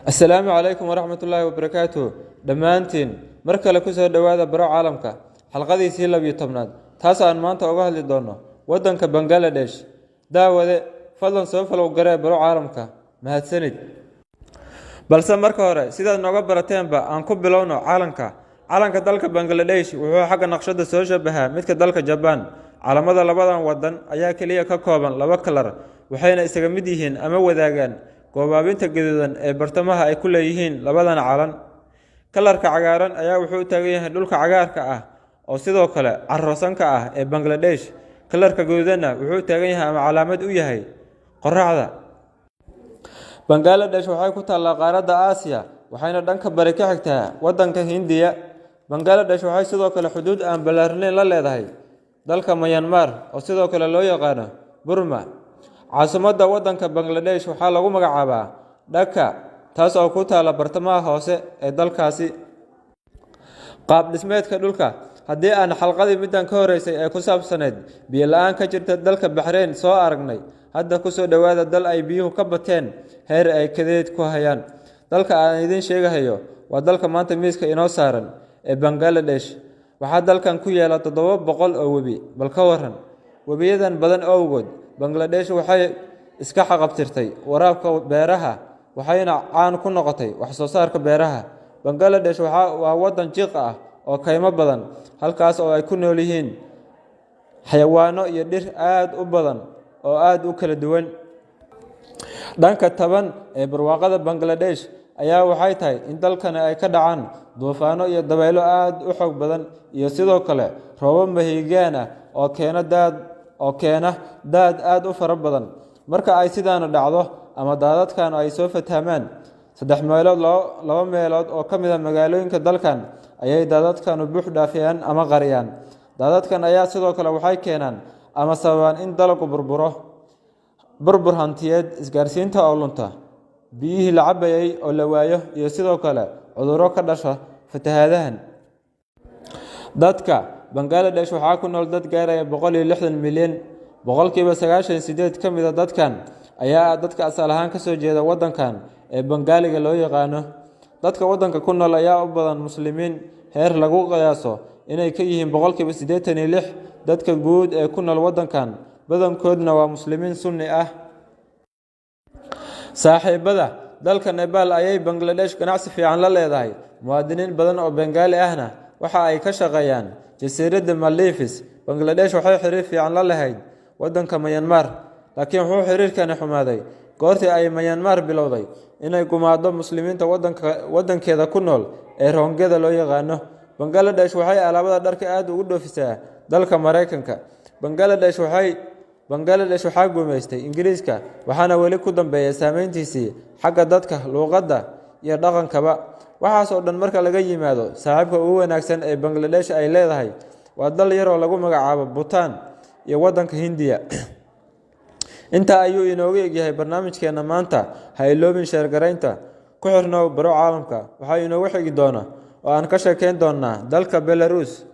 السلام عليكم ورحمة الله وبركاته دمانتين مركل كسر دوادا برا عالمك حلقة دي سيلا بيتمناد تاسع أن مانتا أوغاه لدونا ودنك بنغلاديش داوده فضلا سوف لو قرأ برا عالمك مهد سند balse marka hore sidaad nooga barateenba aan ku bilowno calanka dalka Bangladesh wuxuu xagga naqshada soo shabahaa midka dalka Japan calamada labadan wadan ayaa kaliya ka kooban laba kalar waxayna isaga mid yihiin ama wadaagaan goobaabinta gaduudan ee bartamaha ay ku leeyihiin labadan calan kalarka cagaaran ayaa wuxuu taagan yahay dhulka cagaarka ah oo sidoo kale carroosanka ah ee Bangladesh kalarka gaduudanna wuxuu taagan yahay ama calaamad u yahay qorraxda Bangladesh waxay ku taallaa qaaradda Aasiya waxayna dhanka bari ka xigtaa wadanka Hindiya Bangladesh waxay sidoo kale xuduud aan ballaarnayn la leedahay dalka Myanmar oo sidoo kale loo yaqaan Burma caasimadda wadanka Bangladesh waxaa lagu magacaabaa Dhaka taas oo ku taalla bartamaha hoose ee dalkaasi qaab dhismeedka dhulka haddii aan xalqadii middan ka horeysay ee ku saabsaneed biyo la'aan ka jirta dalka Bahrain soo aragnay hadda ku soo dhawaada dal ay biyuhu ka bateen heer ay kadeed ku hayaan dalka aan idin sheegayo waa dalka maanta miiska inoo saaran ee Bangladesh waxaa dalkan ku yaala 700 oo webi bal ka waran webiyadan badan awgood Bangladesh waxay iska xaqabtirtay waraabka beeraha waxayna caan ku noqotay wax soo saarka beeraha Bangladesh waa wadan jiq ah oo kaymo badan halkaas oo ay ku nool yihiin xayawaano iyo dhir aad u badan oo aad u kala duwan dhanka taban ee barwaaqada Bangladesh ayaa waxay tahay in dalkan ay ka dhacaan duufaano iyo dabaylo aad u xoog badan iyo sidoo kale roobab mahiigaan ah oo keena daad aad u fara badan marka ay sidaan dhacdo ama daadadkan ay soo fatahmaan laba meelood oo kamid ah magaalooyinka dalkan ayay daadadkan buux dhaafiyaan ama qariyaan daadadkan ayaa sidoo kale waxay keenaan ama sababaan in dalku burbur hantiyeed isgaarsiinta oo lunta biyihii la cabayay oo la waayo iyo sidoo kale cudurro ka dhasha fatahaadahan dadka Bangladesh waxaa ku nool dad gaaraya 160 milyan boqolkiiba 98 kamid ah dadkan ayaa dadka asal ahaan ka soo jeeda wadankan ee Bangaaliga loo yaqaano dadka wadanka ku nool ayaa u badan muslimiin heer lagu qiyaaso inay ka yihiin boqolkiiba 86 dadka guud ee ku nool wadankan badankoodna waa muslimiin sunni ah saaxiibada dalka Nepal ayay Bangladesh ganacsi fiican la leedahay muwaadiniin badan oo Bengali ahna waxa ay ka shaqeeyaan jasiiradda Maldives Bangladesh waxay xiriir fiican la lahayd wadanka Myanmar laakiin wuxuu xiriirkan xumaaday goortii ay Myanmar bilowday inay gumaado muslimiinta wadankeeda ku nool ee Rohingya loo yaqaano Bangladesh waxay alaabada dharka aad ugu dhoofisaa dalka Mareykanka Bangladesh waxaa guumeystay Ingiriiska waxaana weli ku dambeeyay saameyntiisii xagga dadka luqadda iyo dhaqankaba waxaas oo dhan marka laga yimaado saaxiibka ugu wanaagsan ee Bangladesh ay leedahay waa dal yar oo lagu magacaabo Bhutan iyo wadanka Hindiya inta ayuu inoogu egyahay barnaamijkeena maanta ha iloobin share gareynta ku xirnoow baro caalamka waxaa inoogu xigi doona oo aan ka sheekeyn doonaa dalka Belarus